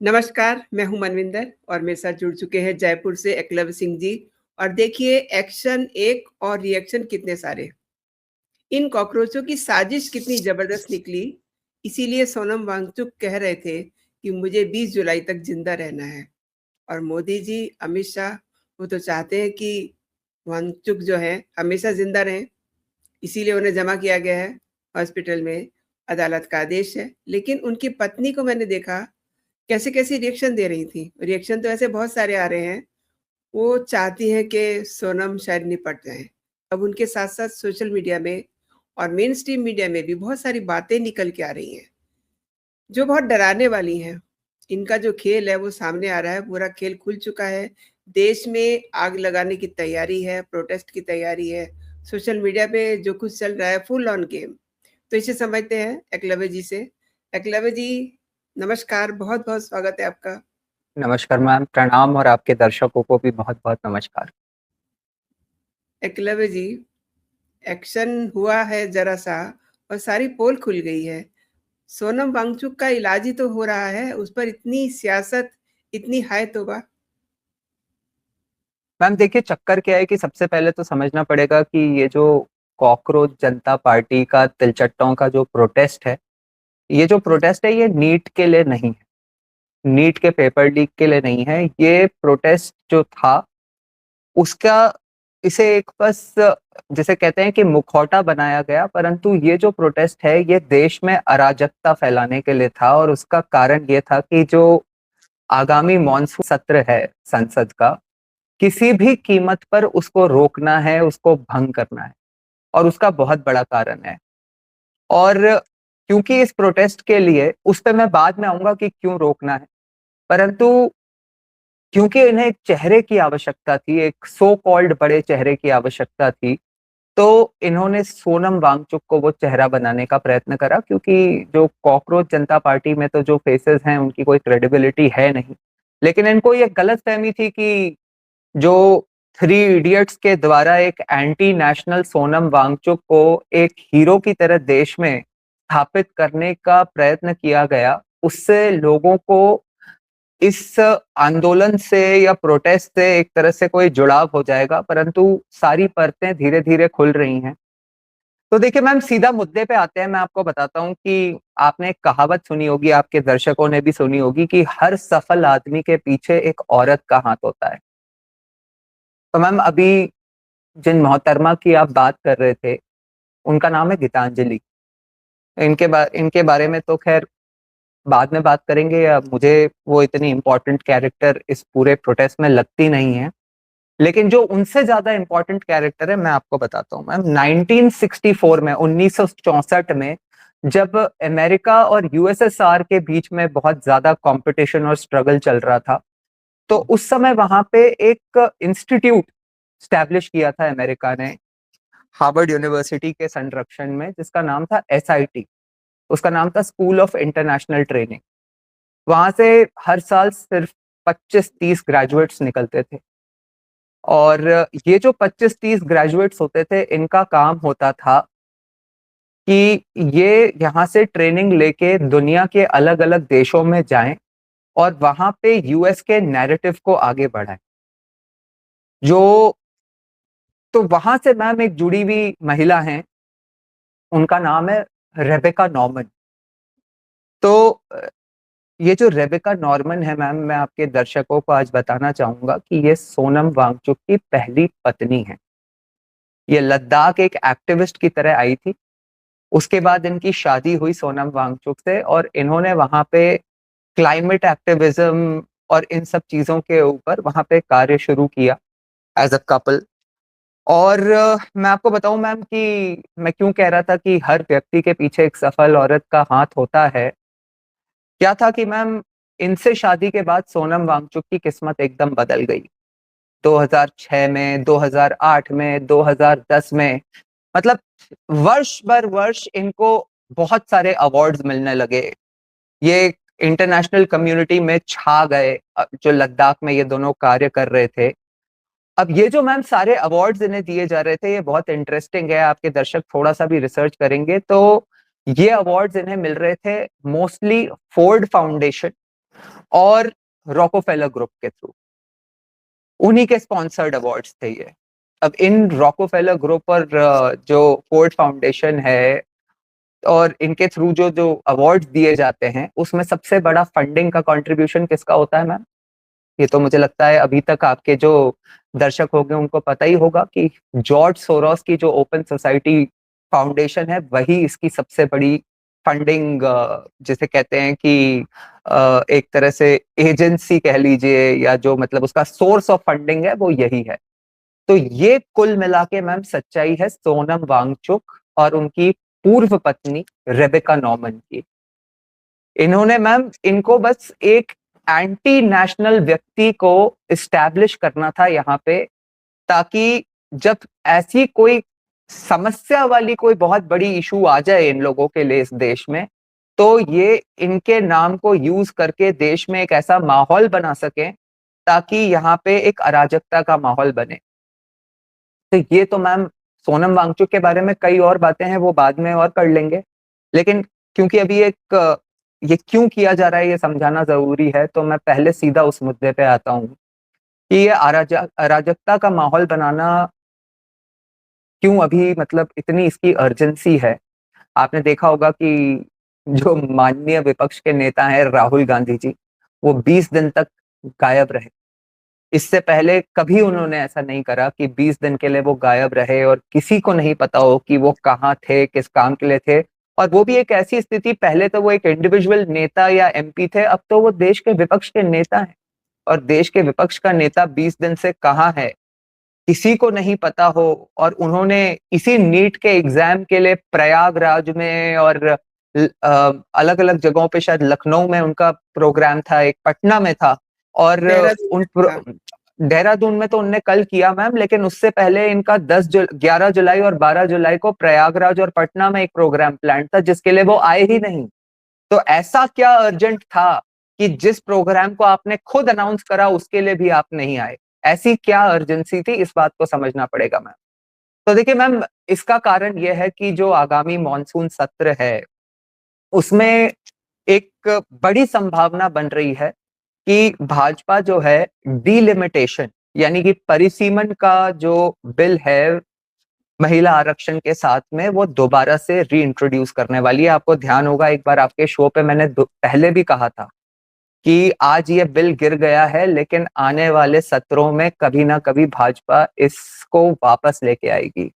नमस्कार, मैं हूँ मनविंदर और मेरे साथ जुड़ चुके हैं जयपुर से एकलव्य सिंह जी। और देखिए, एक्शन एक और रिएक्शन कितने सारे। इन कॉकरोचों की साजिश कितनी जबरदस्त निकली। इसीलिए सोनम वांगचुक कह रहे थे कि मुझे 20 जुलाई तक जिंदा रहना है। और मोदी जी, अमित शाह, वो तो चाहते हैं कि वांगचुक जो है हमेशा जिंदा रहें। इसीलिए उन्हें जमा किया गया है हॉस्पिटल में। अदालत का आदेश है। लेकिन उनकी पत्नी को मैंने देखा कैसे-कैसे रिएक्शन दे रही थी। रिएक्शन तो ऐसे बहुत सारे आ रहे हैं। वो चाहती हैं कि सोनम शायद निपट जाएँ। अब उनके साथ-साथ सोशल मीडिया में और मेन स्ट्रीम मीडिया में भी बहुत सारी बातें निकल के आ रही हैं, जो बहुत डराने वाली हैं। इनका जो खेल है वो सामने आ रहा है, पूरा खेल खुल चुका है। देश में आग लगाने की तैयारी है, प्रोटेस्ट की तैयारी है। सोशल मीडिया पे जो कुछ चल रहा है फुल ऑन गेम। तो इसे समझते हैं एकलव्य जी से। एकलव्य जी, नमस्कार, बहुत-बहुत स्वागत है आपका। नमस्कार मैम, प्रणाम और आपके दर्शकों को भी बहुत-बहुत नमस्कार। एकलव्य जी, एक्शन हुआ है ज़रा-सा और सारी पोल खुल गई है। सोनम वांगचुक का इलाज ही तो हो रहा है, उस पर इतनी सियासत, इतनी हाय तौबा! मैम देखिए, चक्कर क्या है कि सबसे पहले तो समझना पड़ेगा कि ये जो कॉकरोच जनता पार्टी का तिलचट्टों का जो प्रोटेस्ट है, ये जो प्रोटेस्ट है ये नीट के लिए नहीं है, नीट के पेपर लीक के लिए नहीं है। ये प्रोटेस्ट जो था उसका इसे एक बस जिसे कहते हैं कि मुखौटा बनाया गया, परंतु ये जो प्रोटेस्ट है ये देश में अराजकता फैलाने के लिए था। और उसका कारण ये था कि जो आगामी मॉनसून सत्र है संसद का, किसी भी कीमत पर उसको रोकना है, उसको भंग करना है, और उसका बहुत बड़ा कारण है। और क्योंकि इस प्रोटेस्ट के लिए, उस पे मैं बाद में आऊंगा कि क्यों रोकना है, परंतु क्योंकि इन्हें एक चेहरे की आवश्यकता थी, एक सो कॉल्ड बड़े चेहरे की आवश्यकता थी, तो इन्होंने सोनम वांगचुक को वो चेहरा बनाने का प्रयत्न करा। क्योंकि जो कॉकरोच जनता पार्टी में तो जो फेसेस हैं उनकी कोई क्रेडिबिलिटी है नहीं, लेकिन इनको ये गलत फहमी थी कि जो थ्री इडियट्स के द्वारा एक एंटी नेशनल सोनम वांगचुक को एक हीरो की तरह देश में स्थापित करने का प्रयत्न किया गया, उससे लोगों को इस आंदोलन से या प्रोटेस्ट से एक तरह से कोई जुड़ाव हो जाएगा। परंतु सारी परतें धीरे धीरे खुल रही हैं। तो देखिए मैम, सीधा मुद्दे पे आते हैं। मैं आपको बताता हूँ कि आपने एक कहावत सुनी होगी, आपके दर्शकों ने भी सुनी होगी, कि हर सफल आदमी के पीछे एक औरत का हाथ होता है। तो मैम, अभी जिन मोहतरमा की आप बात कर रहे थे, उनका नाम है गीतांजलि। इनके बारे में तो खैर बाद में बात करेंगे। या मुझे वो इतनी इम्पोर्टेंट कैरेक्टर इस पूरे प्रोटेस्ट में लगती नहीं है, लेकिन जो उनसे ज्यादा इम्पोर्टेंट कैरेक्टर है मैं आपको बताता हूँ मैम। 1964 में, 1964 में, जब अमेरिका और यूएसएसआर के बीच में बहुत ज्यादा कंपटीशन और स्ट्रगल चल रहा था, तो उस समय वहां पे एक इंस्टीट्यूट स्टैब्लिश किया था अमेरिका ने, हार्वर्ड यूनिवर्सिटी के संरक्षण में, जिसका नाम था एसआईटी। उसका नाम था स्कूल ऑफ इंटरनेशनल ट्रेनिंग। वहां से हर साल सिर्फ 25-30 ग्रेजुएट्स निकलते थे। और ये जो 25-30 ग्रेजुएट्स होते थे, इनका काम होता था कि ये यहाँ से ट्रेनिंग लेके दुनिया के अलग अलग देशों में जाएं और वहां पे यूएस के नैरेटिव को आगे बढ़ाएं। जो तो वहां से मैम एक जुड़ी हुई महिला हैं, उनका नाम है रेबेका नॉर्मन। तो ये जो रेबेका नॉर्मन है मैम, मैं आपके दर्शकों को आज बताना चाहूंगा कि ये सोनम वांगचुक की पहली पत्नी है। ये लद्दाख एक एक्टिविस्ट की तरह आई थी। उसके बाद इनकी शादी हुई सोनम वांगचुक से, और इन्होंने वहां पे क्लाइमेट एक्टिविज्म और इन सब चीजों के ऊपर वहां पे कार्य शुरू किया एज अ कपल। और मैं आपको बताऊं मैम कि मैं क्यों कह रहा था कि हर व्यक्ति के पीछे एक सफल औरत का हाथ होता है। क्या था कि मैम, इनसे शादी के बाद सोनम वांगचुक की किस्मत एकदम बदल गई। 2006 में, 2008 में, 2010 में, मतलब वर्ष भर वर्ष इनको बहुत सारे अवार्ड्स मिलने लगे। ये इंटरनेशनल कम्युनिटी में छा गए, जो लद्दाख में ये दोनों कार्य कर रहे थे। अब ये जो मैम सारे अवार्ड्स इन्हें दिए जा रहे थे, ये बहुत इंटरेस्टिंग है। आपके दर्शक थोड़ा सा भी रिसर्च करेंगे तो ये अवार्ड्स इन्हें मिल रहे थे मोस्टली फोर्ड फाउंडेशन और रॉकफेलर ग्रुप के थ्रू, उन्हीं के स्पॉन्सर्ड अवार्ड्स थे ये। अब इन रॉकफेलर ग्रुप और जो फोर्ड फाउंडेशन है और इनके थ्रू जो जो अवार्ड्स दिए जाते हैं, उसमें सबसे बड़ा फंडिंग का कंट्रीब्यूशन किसका होता है मैम? ये तो मुझे लगता है अभी तक आपके जो दर्शक होंगे उनको पता ही होगा कि जॉर्ज सोरोस की जो ओपन सोसाइटी फाउंडेशन है, वही इसकी सबसे बड़ी फंडिंग, जिसे कहते हैं कि एक तरह से एजेंसी कह लीजिए, या जो मतलब उसका सोर्स ऑफ फंडिंग है वो यही है। तो ये कुल मिला के मैम सच्चाई है सोनम वांगचुक और उनकी पूर्व पत्नी रेबेका नॉर्मन की। इन्होंने मैम, इनको बस एक एंटी नेशनल व्यक्ति को इस्टेब्लिश करना था यहाँ पे, ताकि जब ऐसी कोई समस्या वाली कोई बहुत बड़ी इशू आ जाए इन लोगों के लिए इस देश में, तो ये इनके नाम को यूज करके देश में एक ऐसा माहौल बना सके ताकि यहाँ पे एक अराजकता का माहौल बने। तो ये तो मैम सोनम वांगचुक के बारे में कई और बातें हैं, वो बाद में और कर लेंगे। लेकिन क्योंकि अभी ये क्यों किया जा रहा है ये समझाना जरूरी है, तो मैं पहले सीधा उस मुद्दे पे आता हूँ कि ये अराजकता का माहौल बनाना क्यों अभी, मतलब इतनी इसकी अर्जेंसी है। आपने देखा होगा कि जो माननीय विपक्ष के नेता हैं राहुल गांधी जी, वो 20 दिन तक गायब रहे। इससे पहले कभी उन्होंने ऐसा नहीं करा कि 20 दिन के लिए वो गायब रहे और किसी को नहीं पता हो कि वो कहाँ थे, किस काम के लिए थे। और वो भी एक ऐसी स्थिति, पहले तो वो एक इंडिविजुअल नेता या एमपी थे, अब तो वो देश के विपक्ष के नेता हैं। और देश के विपक्ष का नेता 20 दिन से कहाँ है किसी को नहीं पता हो। और उन्होंने इसी नीट के एग्जाम के लिए प्रयागराज में और अलग अलग जगहों पे, शायद लखनऊ में उनका प्रोग्राम था, एक पटना में था, और देहरादून उन में था। देहरादून में तो उनने कल किया मैम, लेकिन उससे पहले इनका 11 जुलाई और 12 जुलाई को प्रयागराज और पटना में एक प्रोग्राम प्लान था जिसके लिए वो आए ही नहीं। तो ऐसा क्या अर्जेंट था कि जिस प्रोग्राम को आपने खुद अनाउंस करा उसके लिए भी आप नहीं आए? ऐसी क्या अर्जेंसी थी, इस बात को समझना पड़ेगा मैम। तो देखिए मैम, इसका कारण यह है कि जो आगामी मॉनसून सत्र है उसमें एक बड़ी संभावना बन रही है कि भाजपा जो है डीलिमिटेशन, यानी कि परिसीमन का जो बिल है महिला आरक्षण के साथ में, वो दोबारा से रीइंट्रोड्यूस करने वाली है। आपको ध्यान होगा एक बार आपके शो पे मैंने पहले भी कहा था कि आज ये बिल गिर गया है, लेकिन आने वाले सत्रों में कभी ना कभी भाजपा इसको वापस लेके आएगी।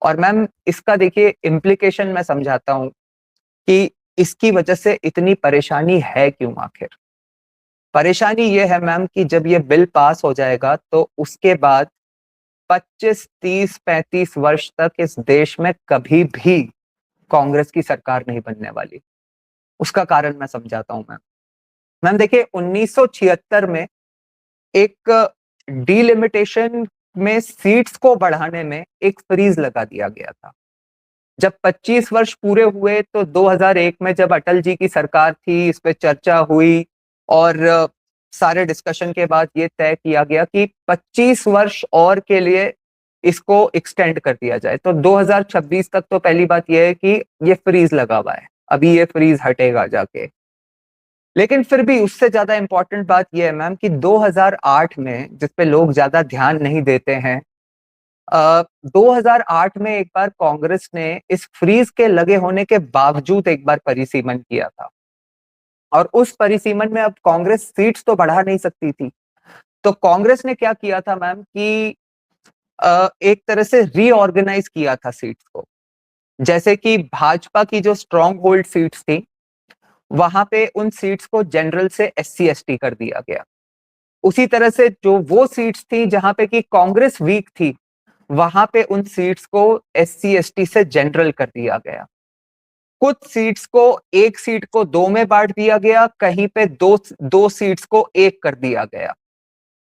और मैम इसका देखिए इम्प्लीकेशन मैं समझाता हूं कि इसकी वजह से इतनी परेशानी है क्यों आखिर। परेशानी ये है मैम कि जब ये बिल पास हो जाएगा तो उसके बाद 25, 30, 35 वर्ष तक इस देश में कभी भी कांग्रेस की सरकार नहीं बनने वाली। उसका कारण मैं समझाता हूं मैम। मैम देखिए 1976 में एक डीलिमिटेशन में सीट्स को बढ़ाने में एक फ्रीज लगा दिया गया था। जब 25 वर्ष पूरे हुए तो 2001 में जब अटल जी की सरकार थी, इस पे चर्चा हुई और सारे डिस्कशन के बाद ये तय किया गया कि 25 वर्ष और के लिए इसको एक्सटेंड कर दिया जाए। तो 2026 तक तो पहली बात यह है कि ये फ्रीज लगा हुआ है, अभी ये फ्रीज हटेगा जाके। लेकिन फिर भी उससे ज्यादा इंपॉर्टेंट बात यह है मैम कि 2008 में, जिसपे लोग ज्यादा ध्यान नहीं देते हैं, 2008 में एक बार कांग्रेस ने इस फ्रीज के लगे होने के बावजूद एक बार परिसीमन किया था। और उस परिसीमन में अब कांग्रेस सीट्स तो बढ़ा नहीं सकती थी, तो कांग्रेस ने क्या किया था मैम कि एक तरह से रीऑर्गेनाइज किया था सीट्स को। जैसे कि भाजपा की जो स्ट्रॉन्ग होल्ड सीट्स थी, वहां पे उन सीट्स को जनरल से SC ST कर दिया गया। उसी तरह से जो वो सीट्स थी जहां पे कि कांग्रेस वीक थी, वहां पे उन सीट्स को SC ST से जनरल कर दिया गया। कुछ सीट्स को, एक सीट को दो में बांट दिया गया, कहीं पे दो दो सीट्स को एक कर दिया गया।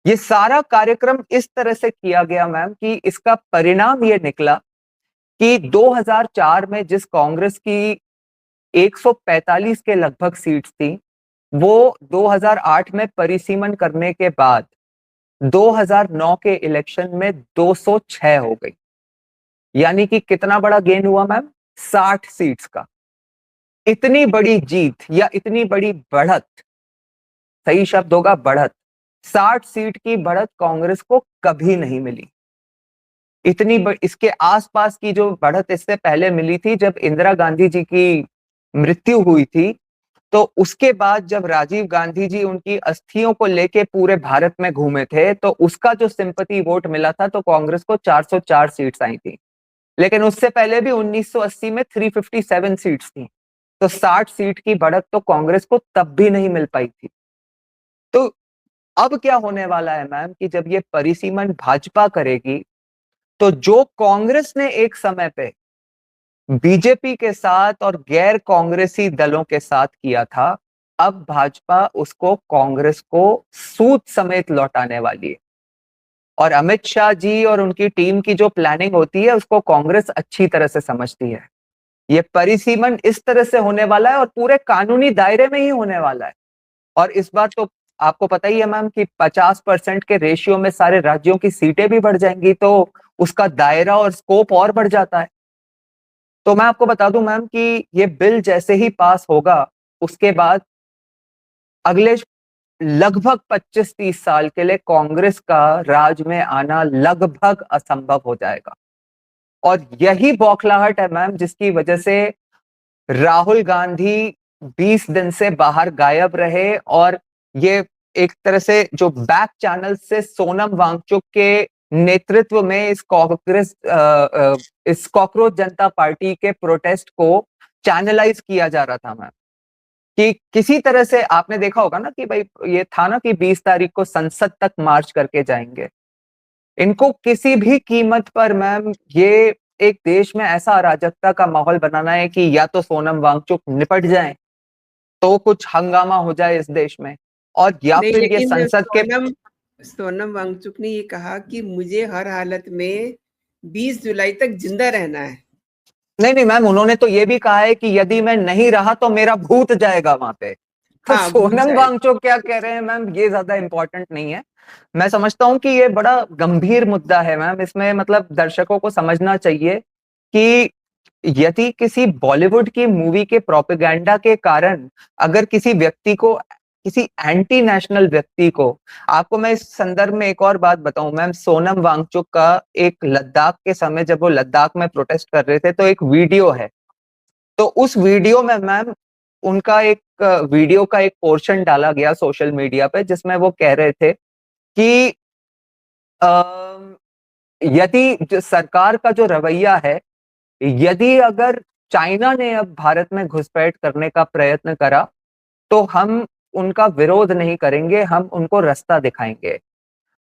ये सारा कार्यक्रम इस तरह से किया गया मैम कि इसका परिणाम ये निकला कि 2004 में जिस कांग्रेस की 145 के लगभग सीट्स थी, वो 2008 में परिसीमन करने के बाद 2009 के इलेक्शन में 206 हो गई। यानी कि कितना बड़ा गेन हुआ मैम? 60 सीट्स का। इतनी बड़ी जीत या इतनी बड़ी बढ़त सही शब्द होगा बढ़त। 60 सीट की बढ़त कांग्रेस को कभी नहीं मिली। इसके आसपास की जो बढ़त इससे पहले मिली थी जब इंदिरा गांधी जी की मृत्यु हुई थी, तो उसके बाद जब राजीव गांधी जी उनकी अस्थियों को लेके पूरे भारत में घूमे थे, तो उसका जो सिंपैथी वोट मिला था, तो कांग्रेस को 404 सीट्स आई थी। लेकिन उससे पहले भी 1980 में 357 सीट्स थी। तो 60 सीट की बढ़त तो कांग्रेस को तब भी नहीं मिल पाई थी। तो अब क्या होने वाला है मैम कि जब ये परिसीमन भाजपा करेगी, तो जो कांग्रेस ने एक समय पे बीजेपी के साथ और गैर कांग्रेसी दलों के साथ किया था, अब भाजपा उसको कांग्रेस को सूद समेत लौटाने वाली है। और अमित शाह जी और उनकी टीम की जो प्लानिंग होती है उसको कांग्रेस अच्छी तरह से समझती है। ये परिसीमन इस तरह से होने वाला है और पूरे कानूनी दायरे में ही होने वाला है। और इस बार तो आपको पता ही है मैम कि 50% के रेशियो में सारे राज्यों की सीटें भी बढ़ जाएंगी, तो उसका दायरा और स्कोप और बढ़ जाता है। तो मैं आपको बता दूं मैम कि ये बिल जैसे ही पास होगा, उसके बाद अगले लगभग 25-30 साल के लिए कांग्रेस का राज में आना लगभग असंभव हो जाएगा। और यही बौखलाहट है मैम जिसकी वजह से राहुल गांधी 20 दिन से बाहर गायब रहे, और ये एक तरह से जो बैक चैनल से सोनम वांगचुक के नेतृत्व में इस कॉकरोच जनता पार्टी के प्रोटेस्ट को चैनलाइज किया जा रहा था मैम, कि किसी तरह से आपने देखा होगा ना कि भाई ये था ना कि 20 तारीख को संसद तक मार्च करके जाएंगे। इनको किसी भी कीमत पर मैम ये एक देश में ऐसा अराजकता का माहौल बनाना है कि या तो सोनम वांगचुक निपट जाए, तो कुछ हंगामा हो जाए इस देश में, और या नहीं, फिर ये लेकिन संसद के सोनम वांगचुक ने ये कहा कि मुझे हर हालत में 20 जुलाई तक जिंदा रहना है। नहीं मैम, उन्होंने तो ये भी कहा है कि यदि मैं नहीं रहा तो मेरा भूत जाएगा वहां पे। तो हाँ, भूत सोनम जाएगा। वांगचुक क्या कह रहे हैं मैम, ये ज्यादा इंपॉर्टेंट नहीं है। मैं समझता हूं कि ये बड़ा गंभीर मुद्दा है मैम। इसमें मतलब दर्शकों को समझना चाहिए कि यदि किसी बॉलीवुड की मूवी के प्रोपेगेंडा के कारण अगर किसी व्यक्ति को, किसी एंटी नेशनल व्यक्ति को, आपको मैं इस संदर्भ में एक और बात बताऊं मैम, सोनम वांगचुक का एक लद्दाख के समय जब वो लद्दाख में प्रोटेस्ट कर रहे थे, तो एक वीडियो है। तो उस वीडियो में मैम उनका एक वीडियो का एक पोर्शन डाला गया सोशल मीडिया पे, जिसमें वो कह रहे थे कि यदि सरकार का जो रवैया है, यदि अगर चाइना ने अब भारत में घुसपैठ करने का प्रयत्न करा, तो हम उनका विरोध नहीं करेंगे, हम उनको रास्ता दिखाएंगे।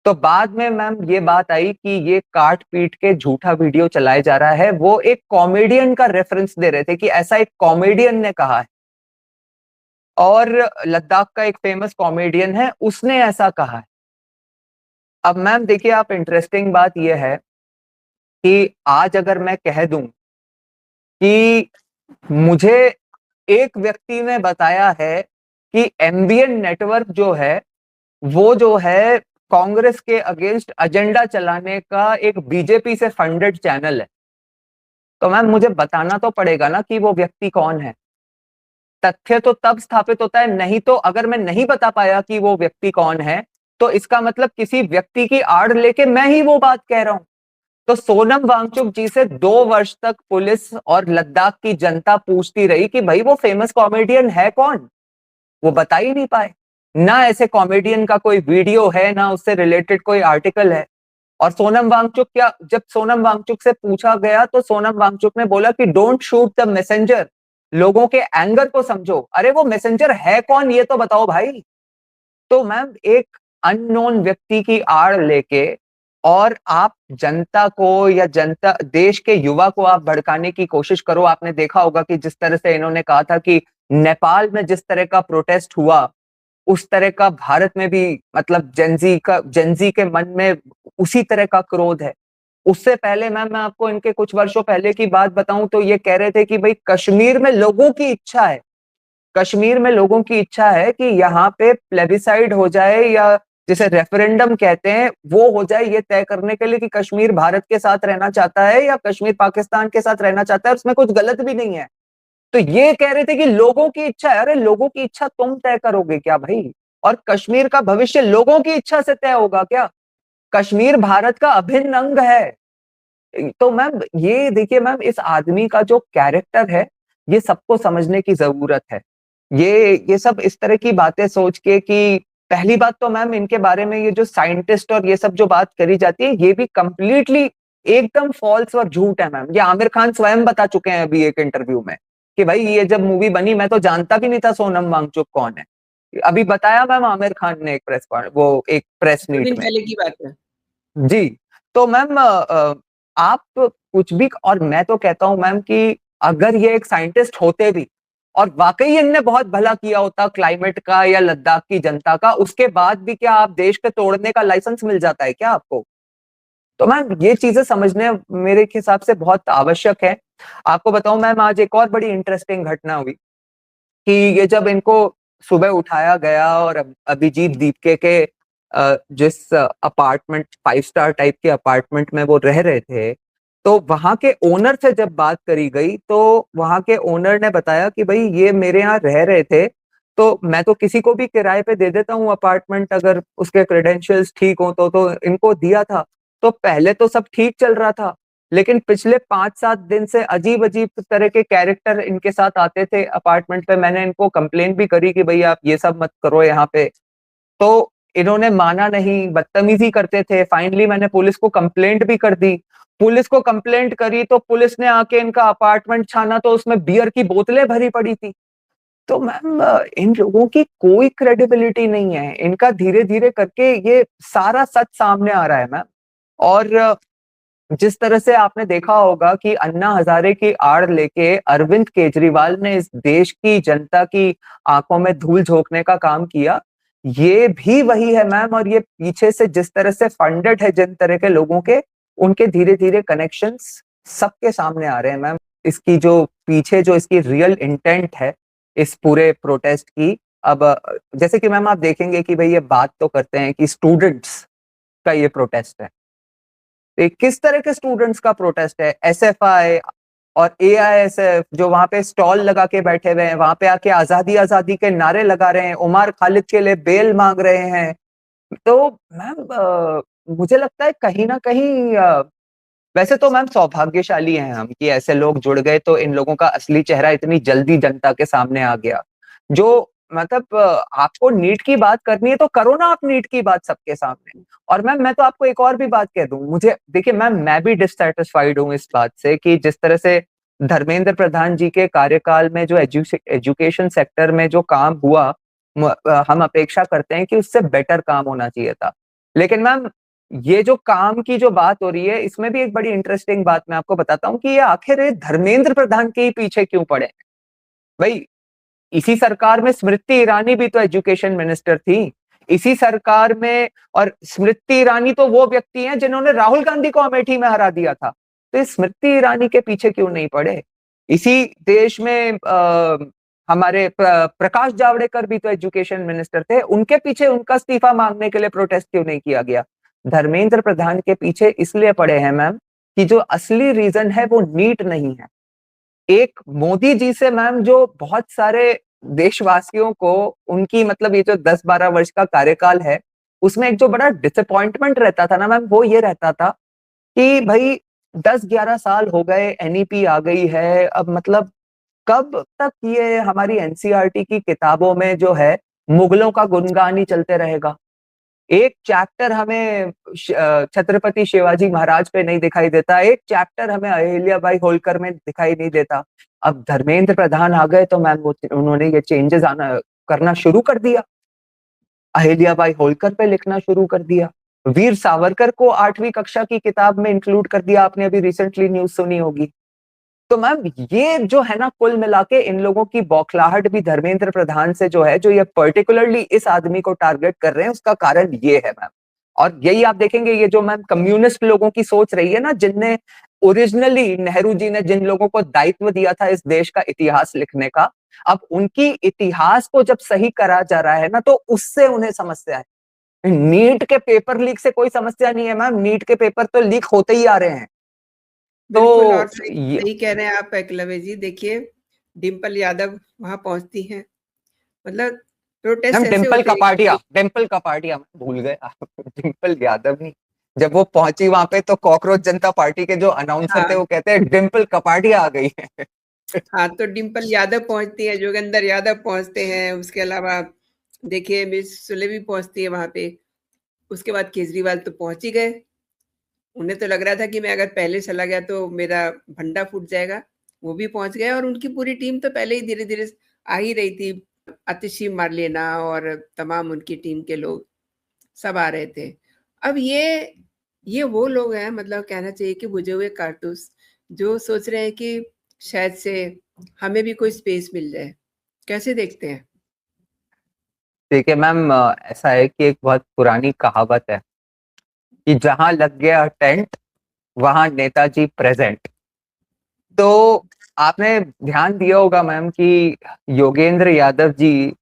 तो बाद में मैम ये बात आई कि ये काट पीट के झूठा वीडियो चलाया जा रहा है। वो एक कॉमेडियन का रेफरेंस दे रहे थे कि ऐसा एक कॉमेडियन ने कहा है, और लद्दाख का एक फेमस कॉमेडियन है, उसने ऐसा कहा है। अब मैम देखिए, आप इंटरेस्टिंग बात यह है कि आज अगर मैं कह दूं कि मुझे एक व्यक्ति ने बताया है कि एमबीएन नेटवर्क जो है, वो जो है कांग्रेस के अगेंस्ट एजेंडा चलाने का एक बीजेपी से फंडेड चैनल है, तो मैम मुझे बताना तो पड़ेगा ना कि वो व्यक्ति कौन है। तथ्य तो तब स्थापित होता है, नहीं तो अगर मैं नहीं बता पाया कि वो व्यक्ति कौन है, तो इसका मतलब किसी व्यक्ति की आड़ लेके मैं ही वो बात कह रहा हूं। तो सोनम वांगचुक जी से 2 वर्ष तक पुलिस और लद्दाख की जनता पूछती रही कि भाई वो फेमस कॉमेडियन है कौन, वो बता ही नहीं पाए। ना ऐसे कॉमेडियन का कोई वीडियो है, ना उससे रिलेटेड कोई आर्टिकल है। और सोनम वांगचुक क्या, जब सोनम वांगचुक से पूछा गया तो सोनम वांगचुक ने बोला कि डोंट शूट द मैसेंजर, लोगों के एंगर को समझो। अरे वो मैसेंजर है कौन, ये तो बताओ भाई। तो मैम एक अननोन व्यक्ति की आड़ लेके और आप जनता को या जनता देश के युवा को आप भड़काने की कोशिश करो। आपने देखा होगा कि जिस तरह से इन्होंने कहा था कि नेपाल में जिस तरह का प्रोटेस्ट हुआ, उस तरह का भारत में भी, मतलब जेंजी के मन में उसी तरह का क्रोध है। उससे पहले मैम मैं आपको इनके कुछ वर्षों पहले की बात बताऊं तो ये कह रहे थे कि भाई कश्मीर में लोगों की इच्छा है, कश्मीर में लोगों की इच्छा है कि यहाँ पे प्लेबिसाइड हो जाए, या जिसे रेफरेंडम कहते हैं वो हो जाए, ये तय करने के लिए कि कश्मीर भारत के साथ रहना चाहता है या कश्मीर पाकिस्तान के साथ रहना चाहता है, उसमें कुछ गलत भी नहीं है। तो ये कह रहे थे कि लोगों की इच्छा है। अरे लोगों की इच्छा तुम तय करोगे क्या भाई? और कश्मीर का भविष्य लोगों की इच्छा से तय होगा क्या? कश्मीर भारत का अभिन्न अंग है। तो मैम ये देखिए मैम, इस आदमी का जो कैरेक्टर है ये सबको समझने की जरूरत है। ये सब इस तरह की बातें सोच के कि पहली बात तो मैम इनके बारे में ये जो साइंटिस्ट और ये सब जो बात करी जाती है ये भी कंप्लीटली एकदम फॉल्स और झूठ है मैम। ये आमिर खान स्वयं बता चुके हैं अभी एक इंटरव्यू में कि भाई ये जब मूवी बनी मैं तो जानता भी नहीं था सोनम वांगचुक कौन है। अभी बताया मैम आमिर खान ने एक प्रेस दो मीट दिन में। पहले की बात है। जी। तो मैम आप कुछ भी, और मैं तो कहता हूं मैम कि अगर ये एक साइंटिस्ट होते भी और वाकई इनने बहुत भला किया होता क्लाइमेट का या लद्दाख की जनता का, उसके बाद भी क्या आप देश के तोड़ने का लाइसेंस मिल जाता है क्या आपको? तो मैम ये चीजें समझने मेरे हिसाब से बहुत आवश्यक है। आपको बताऊं मैम, आज एक और बड़ी इंटरेस्टिंग घटना हुई कि ये जब इनको सुबह उठाया गया और अभिजीत दीपके के जिस अपार्टमेंट, 5 स्टार टाइप के अपार्टमेंट में वो रह रहे थे, तो वहां के ओनर से जब बात करी गई तो वहां के ओनर ने बताया कि भाई ये मेरे यहाँ रह रहे थे तो मैं तो किसी को भी किराए पे दे देता हूँ अपार्टमेंट, अगर उसके क्रेडेंशियल्स ठीक हो तो इनको दिया था। तो पहले तो सब ठीक चल रहा था, लेकिन पिछले 5-7 दिन से अजीब अजीब तरह के कैरेक्टर इनके साथ आते थे अपार्टमेंट पे। मैंने इनको कंप्लेन भी करी कि भाई आप ये सब मत करो यहाँ पे, तो इन्होंने माना नहीं, बदतमीजी करते थे। फाइनली मैंने पुलिस को कंप्लेंट भी कर दी। पुलिस को कंप्लेंट करी तो पुलिस ने आके इनका अपार्टमेंट छाना तो उसमें बियर की बोतलें भरी पड़ी थी। तो मैम इन लोगों की कोई क्रेडिबिलिटी नहीं है। इनका धीरे धीरे करके ये सारा सच सामने आ रहा है मैम। और जिस तरह से आपने देखा होगा कि अन्ना हजारे की आड़ लेके अरविंद केजरीवाल ने इस देश की जनता की आंखों में धूल झोंकने का काम किया, ये भी वही है मैम। और ये पीछे से जिस तरह से फंडेड है जिन तरह के लोगों के, उनके धीरे धीरे कनेक्शंस सबके सामने आ रहे हैं मैम। इसकी जो पीछे जो इसकी रियल इंटेंट है इस पूरे प्रोटेस्ट की। अब जैसे कि मैम आप देखेंगे कि भाई ये बात तो करते हैं कि स्टूडेंट्स का ये प्रोटेस्ट है, किस तरह के स्टूडेंट्स का प्रोटेस्ट है? एसएफआई और एआईएसएफ जो वहां पे स्टॉल लगा के बैठे हुए हैं, वहां पे आके आजादी आजादी के नारे लगा रहे हैं, उमर खालिद के लिए बेल मांग रहे हैं। तो मैम मुझे लगता है कहीं ना कहीं वैसे तो मैम सौभाग्यशाली हैं हम कि ऐसे लोग जुड़ गए तो इन लोगों का असली चेहरा इतनी जल्दी जनता के सामने आ गया। जो मतलब आपको नीट की बात करनी है तो करो ना आप नीट की बात सबके सामने। और मैम मैं तो आपको एक और भी बात कह दूं, मुझे देखिए मैम मैं भी डिससेटिस्फाइड हूँ इस बात से कि जिस तरह से धर्मेंद्र प्रधान जी के कार्यकाल में जो एजुकेशन सेक्टर में जो काम हुआ, हम अपेक्षा करते हैं कि उससे बेटर काम होना चाहिए था। लेकिन मैम ये जो काम की जो बात हो रही है इसमें भी एक बड़ी इंटरेस्टिंग बात मैं आपको बताता हूँ कि ये आखिर ये धर्मेंद्र प्रधान के ही पीछे क्यों पड़े हैं? भाई इसी सरकार में स्मृति ईरानी भी तो एजुकेशन मिनिस्टर थी, इसी सरकार में। और स्मृति ईरानी तो वो व्यक्ति हैं जिन्होंने राहुल गांधी को अमेठी में हरा दिया था। तो ये स्मृति ईरानी के पीछे क्यों नहीं पड़े? इसी देश में हमारे प्रकाश जावड़ेकर भी तो एजुकेशन मिनिस्टर थे, उनके पीछे उनका इस्तीफा मांगने के लिए प्रोटेस्ट क्यों नहीं किया गया? धर्मेंद्र प्रधान के पीछे इसलिए पड़े हैं मैम कि जो असली रीजन है वो नीट नहीं है। एक मोदी जी से मैम जो बहुत सारे देशवासियों को उनकी मतलब ये जो 10-12 वर्ष का कार्यकाल है उसमें एक जो बड़ा डिसअपॉइंटमेंट रहता था ना मैम, वो ये रहता था कि भाई 10-11 साल हो गए, एनईपी आ गई है, अब मतलब कब तक ये हमारी एनसीईआरटी की किताबों में जो है मुगलों का गुणगान ही चलते रहेगा? एक चैप्टर हमें छत्रपति शिवाजी महाराज पे नहीं दिखाई देता, एक चैप्टर हमें अहिल्याबाई होलकर में दिखाई नहीं देता। अब धर्मेंद्र प्रधान आ गए तो मैम वो उन्होंने ये चेंजेस आना करना शुरू कर दिया, अहिल्याबाई होलकर पे लिखना शुरू कर दिया, वीर सावरकर को 8वीं कक्षा की किताब में इंक्लूड कर दिया। आपने अभी रिसेंटली न्यूज सुनी होगी। तो मैम ये जो है ना कुल मिला के इन लोगों की बौखलाहट भी धर्मेंद्र प्रधान से जो है, जो ये पर्टिकुलरली इस आदमी को टारगेट कर रहे हैं, उसका कारण ये है मैम। और यही आप देखेंगे ये जो मैम कम्युनिस्ट लोगों की सोच रही है ना, जिनने ओरिजिनली नेहरू जी ने जिन लोगों को दायित्व दिया था इस देश का इतिहास लिखने का, अब उनकी इतिहास को जब सही करा जा रहा है ना तो उससे उन्हें समस्या है। नीट के पेपर लीक से कोई समस्या नहीं है मैम, नीट के पेपर तो लीक होते ही आ रहे हैं। बिल्कुल, और तो सही ये सही कह रहे हैं आप एकलव्य जी। देखिए, डिम्पल यादव वहाँ पहुँचती हैं, मतलब प्रोटेस्ट मैम ऐसे होते हैं कि डिम्पल कपाड़िया भूल गए आप। डिम्पल यादव नहीं, जब वो पहुंची वहां पे तो कॉकरोच जनता पार्टी के जो अनाउंसर थे हाँ वो कहते हैं डिम्पल कपाड़िया आ गई है। हाँ, तो डिम्पल यादव पहुंचती है, जोगिंदर यादव पहुंचते हैं, उसके अलावा देखिए मिस सुले भी पहुंचती है वहां पे। उसके बाद केजरीवाल तो पहुंच ही गए। उन्हें तो लग रहा था कि मैं अगर पहले चला गया तो मेरा भंडा फूट जाएगा। वो भी पहुंच गए और उनकी पूरी टीम तो पहले ही धीरे धीरे आ ही रही थी। आतिशी मार्लेना और तमाम उनकी टीम के लोग सब आ रहे थे। अब ये वो लोग हैं, मतलब कहना चाहिए कि बुझे हुए कारतूस, जो सोच रहे हैं कि शायद से हमें भी कोई स्पेस मिल जाए। कैसे देखते हैं? देखिए मैम, ऐसा है कि एक बहुत पुरानी कहावत है कि जहां लग गया टेंट वहां नेताजी प्रेजेंट। तो आपने ध्यान दिया होगा मैम कि योगेंद्र यादव जी,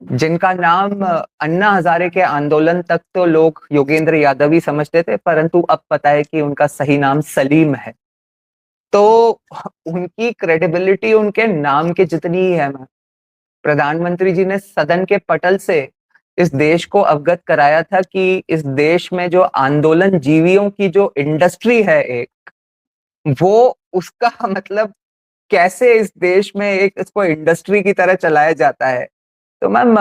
जिनका नाम अन्ना हजारे के आंदोलन तक तो लोग योगेंद्र यादव ही समझते थे, परंतु अब पता है कि उनका सही नाम सलीम है। तो उनकी क्रेडिबिलिटी उनके नाम के जितनी ही है मैम। प्रधानमंत्री जी ने सदन के पटल से इस देश को अवगत कराया था कि इस देश में जो आंदोलन जीवियों की जो इंडस्ट्री है एक, वो उसका मतलब कैसे इस देश में एक इसको इंडस्ट्री की तरह चलाया जाता है। तो मैम,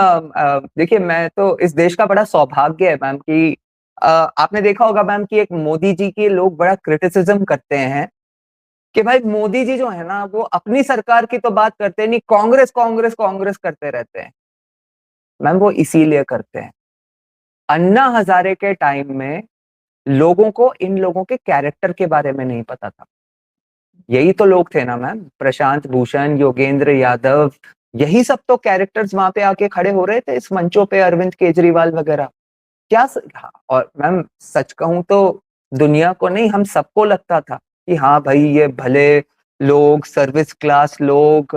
देखिए, मैं तो इस देश का बड़ा सौभाग्य है मैम कि आपने देखा होगा मैम कि एक मोदी जी की लोग बड़ा क्रिटिसिज्म करते हैं कि भाई मोदी जी जो है ना वो अपनी सरकार की तो बात करते नहीं, कांग्रेस कांग्रेस कांग्रेस करते रहते हैं। मैम वो इसीलिए करते हैं, अन्ना हजारे के टाइम में लोगों को इन लोगों के कैरेक्टर के बारे में नहीं पता था। यही तो लोग थे ना मैम, प्रशांत भूषण, योगेंद्र यादव, यही सब तो कैरेक्टर्स वहां पे आके खड़े हो रहे थे इस मंचों पे, अरविंद केजरीवाल वगैरह। हाँ, और मैम सच कहूं तो दुनिया को नहीं, हम सबको लगता था कि हाँ भाई ये भले लोग, सर्विस क्लास लोग,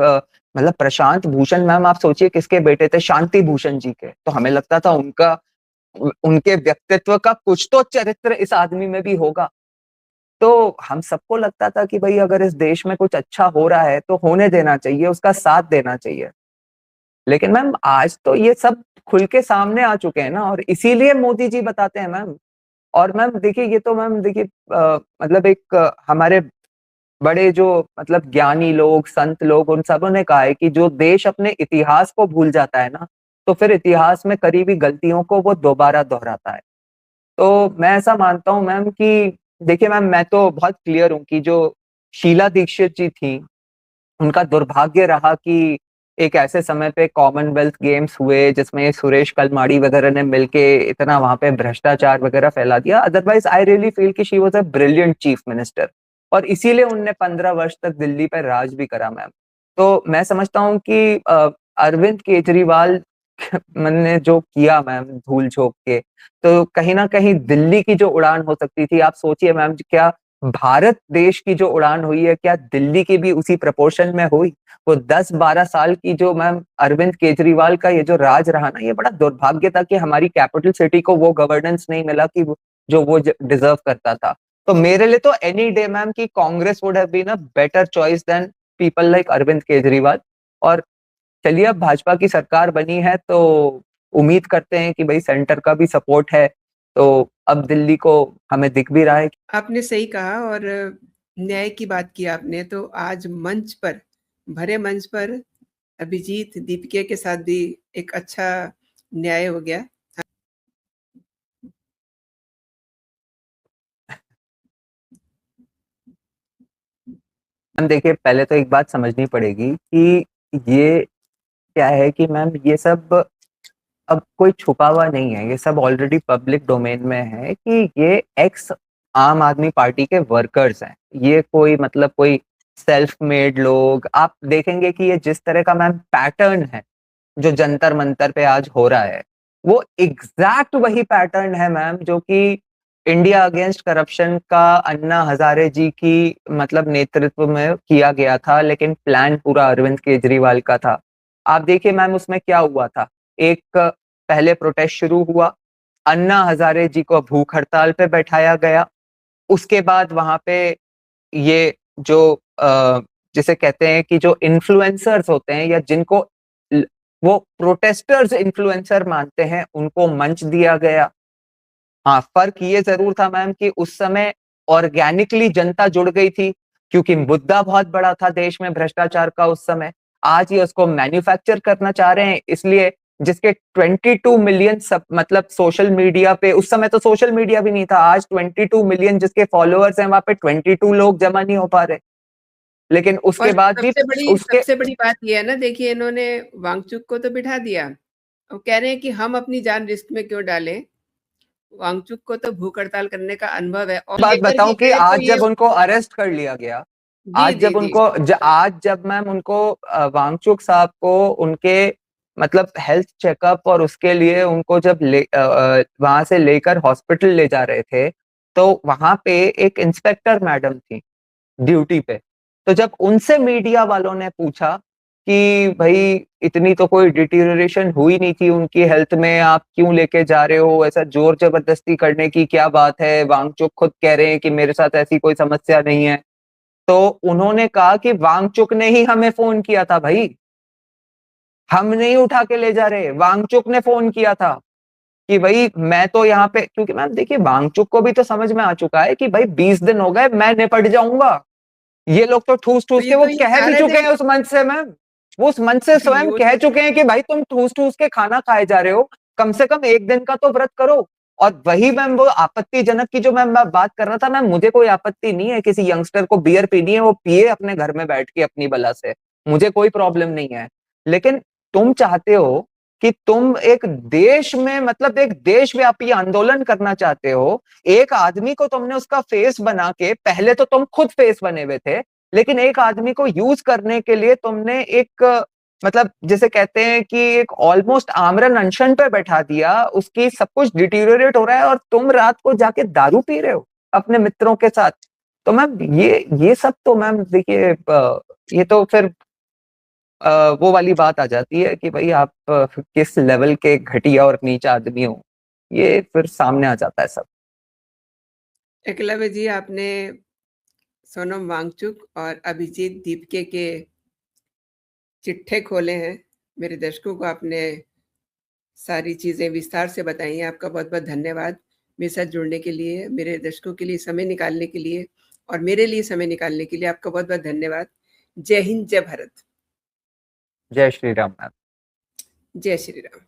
मतलब प्रशांत भूषण मैम आप सोचिए किसके बेटे थे, शांति भूषण जी के। तो हमें लगता था उनका, उनके व्यक्तित्व का कुछ तो चरित्र इस आदमी में भी होगा। तो हम सबको लगता था कि भाई अगर इस देश में कुछ अच्छा हो रहा है तो होने देना चाहिए, उसका साथ देना चाहिए। लेकिन मैम आज तो ये सब खुल के सामने आ चुके हैं ना, और इसीलिए मोदी जी बताते हैं मैम। और मैम देखिए, ये तो मैम देखिए, मतलब एक हमारे बड़े जो मतलब ज्ञानी लोग, संत लोग, उन सबों ने कहा है कि जो देश अपने इतिहास को भूल जाता है ना, तो फिर इतिहास में करी हुई गलतियों को वो दोबारा दोहराता है। तो मैं ऐसा मानता हूँ मैम कि देखिए मैम, मैं तो बहुत क्लियर हूँ कि जो शीला दीक्षित जी थी, उनका दुर्भाग्य रहा कि एक ऐसे समय पे कॉमनवेल्थ गेम्स हुए जिसमें ये सुरेश कलमाड़ी वगैरह ने मिलके इतना वहां पे भ्रष्टाचार वगैरह फैला दिया। अदरवाइज आई रियली फील कि she was a brilliant chief minister, और इसीलिए उनने 15 वर्ष तक दिल्ली पर राज भी करा मैम। तो मैं समझता हूँ कि अरविंद केजरीवाल ने जो किया मैम धूल झोंक के, तो कहीं ना कहीं दिल्ली की जो उड़ान हो सकती थी, आप सोचिए मैम, क्या भारत देश की जो उड़ान हुई है क्या दिल्ली की भी उसी प्रपोर्शन में हुई? वो 10-12 साल की जो मैम अरविंद केजरीवाल का ये जो राज रहा ना, ये बड़ा दुर्भाग्य था कि हमारी कैपिटल सिटी को वो गवर्नेंस नहीं मिला कि जो वो डिजर्व करता था। तो मेरे लिए तो एनी डे मैम की Congress would have been a better choice than people like Arvind Kejriwal. और चलिए, अब भाजपा की सरकार बनी है तो उम्मीद करते हैं कि भाई सेंटर का भी सपोर्ट है, तो अब दिल्ली को हमें दिख भी रहा है। आपने सही कहा। और न्याय की बात की आपने, तो आज मंच पर, भरे मंच पर अभिजीत दीपिका के साथ भी एक अच्छा न्याय हो गया। मैम देखिए, पहले तो एक बात समझनी पड़ेगी कि ये क्या है कि मैम ये सब अब कोई छुपा हुआ नहीं है, ये सब ऑलरेडी पब्लिक डोमेन में है कि ये एक्स आम आदमी पार्टी के वर्कर्स हैं। ये कोई मतलब कोई सेल्फ मेड लोग, आप देखेंगे कि ये जिस तरह का मैम पैटर्न है जो जंतर मंतर पे आज हो रहा है, वो एग्जैक्ट वही पैटर्न है मैम जो कि इंडिया अगेंस्ट करप्शन का अन्ना हजारे जी की मतलब नेतृत्व में किया गया था, लेकिन प्लान पूरा अरविंद केजरीवाल का था। आप देखिए मैम उसमें क्या हुआ था। एक पहले प्रोटेस्ट शुरू हुआ, अन्ना हजारे जी को भूख हड़ताल पे बैठाया गया। उसके बाद वहां पे ये जो जिसे कहते हैं कि जो इन्फ्लुएंसर्स होते हैं या जिनको वो प्रोटेस्टर्स इन्फ्लुएंसर मानते हैं, उनको मंच दिया गया। हाँ, फर्क ये जरूर था मैम कि उस समय ऑर्गेनिकली जनता जुड़ गई थी, क्योंकि मुद्दा बहुत बड़ा था देश में भ्रष्टाचार का उस समय। आज ये उसको मैन्युफैक्चर करना चाह रहे हैं, इसलिए जिसके 22 मिलियन सब मतलब सोशल मीडिया पे, उस समय तो सोशल मीडिया भी नहीं था, आज 22 मिलियन जिसके फॉलोअर्स हैं, वहां पे 22 लोग जमा नहीं हो पा रहे। लेकिन और उसके बाद भी उसके सबसे बड़ी बात ये है ना, देखिए इन्होंने वांगचुक को तो बिठा दिया, अब कह रहे हैं कि हम अपनी जान रिस्क में क्यों डालें। वांगचुक को तो भूख हड़ताल करने का अनुभव है और बात लेकर बताऊं के कि गए तो आज ये जब उनको अरेस्ट कर लिया गया, जी आज जी जब जी उनको आज जब मैम उनको वांगचुक साहब को उनके मतलब हेल्थ चेकअप और उसके लिए उनको जब वहां से लेकर हॉस्पिटल ले जा रहे थे, तो वहां पे एक इंस्पेक्टर मैडम थी ड्यूटी पे। तो जब उनसे मीडिया वालों ने पूछा कि भाई इतनी तो कोई डिटीरियोरेशन हुई नहीं थी उनकी हेल्थ में, आप क्यों लेके जा रहे हो, ऐसा जोर जबरदस्ती करने की क्या बात है, वांगचुक खुद कह रहे हैं कि मेरे साथ ऐसी कोई समस्या नहीं है। तो उन्होंने कहा कि वांगचुक ने ही हमें फोन किया था भाई, हम नहीं उठा के ले जा रहे, वांगचुक ने फोन किया था कि भाई मैं तो यहाँ पे, क्योंकि मैम देखिए वांगचुक को भी तो समझ में आ चुका है कि भाई 20 दिन हो गए, मैं निपट जाऊंगा। ये लोग तो ठूस ठूस के वो तो ये कह भी सारे चुके दिन हैं उस मंच से मैम, वो उस मंच से जी स्वयं वो कह तो चुके हैं कि भाई तुम ठूस ठूस के खाना खाए जा रहे हो, कम से कम एक दिन का तो व्रत करो। और वही मैम वो आपत्तिजनक की जो मैम मैं बात कर रहा था मैम, मुझे कोई आपत्ति नहीं है किसी यंगस्टर को बियर पीनी है वो पिए अपने घर में बैठ के अपनी बला से, मुझे कोई प्रॉब्लम नहीं है। लेकिन तुम चाहते हो कि तुम एक देश में मतलब एक देशव्यापी आंदोलन करना चाहते हो, एक आदमी को तुमने उसका फेस बना के, पहले तो तुम खुद फेस बने हुए थे, लेकिन एक आदमी को यूज करने के लिए तुमने एक मतलब जिसे कहते हैं कि एक ऑलमोस्ट आमरण अनशन पे बैठा दिया, उसकी सब कुछ डिटीरियोरेट हो रहा है और तुम रात को जाके दारू पी रहे हो अपने मित्रों के साथ। तो मैम ये सब तो मैम देखिए ये तो फिर वो वाली बात आ जाती है कि भाई आप किस लेवल के घटिया और नीच आदमी हो, ये फिर सामने आ जाता है सब। एकलव्य जी, आपने सोनम वांगचुक और अभिजीत दीपके के चिट्ठे खोले हैं। मेरे दर्शकों को आपने सारी चीज़ें विस्तार से बताई हैं। आपका बहुत-बहुत धन्यवाद मेरे साथ जुड़ने के लिए, मेरे दर्शकों के लिए समय निकालने के लिए और मेरे लिए समय निकालने के लिए आपका बहुत-बहुत धन्यवाद। जय हिंद, जय भारत। जय श्री राम मैम। जय श्री राम।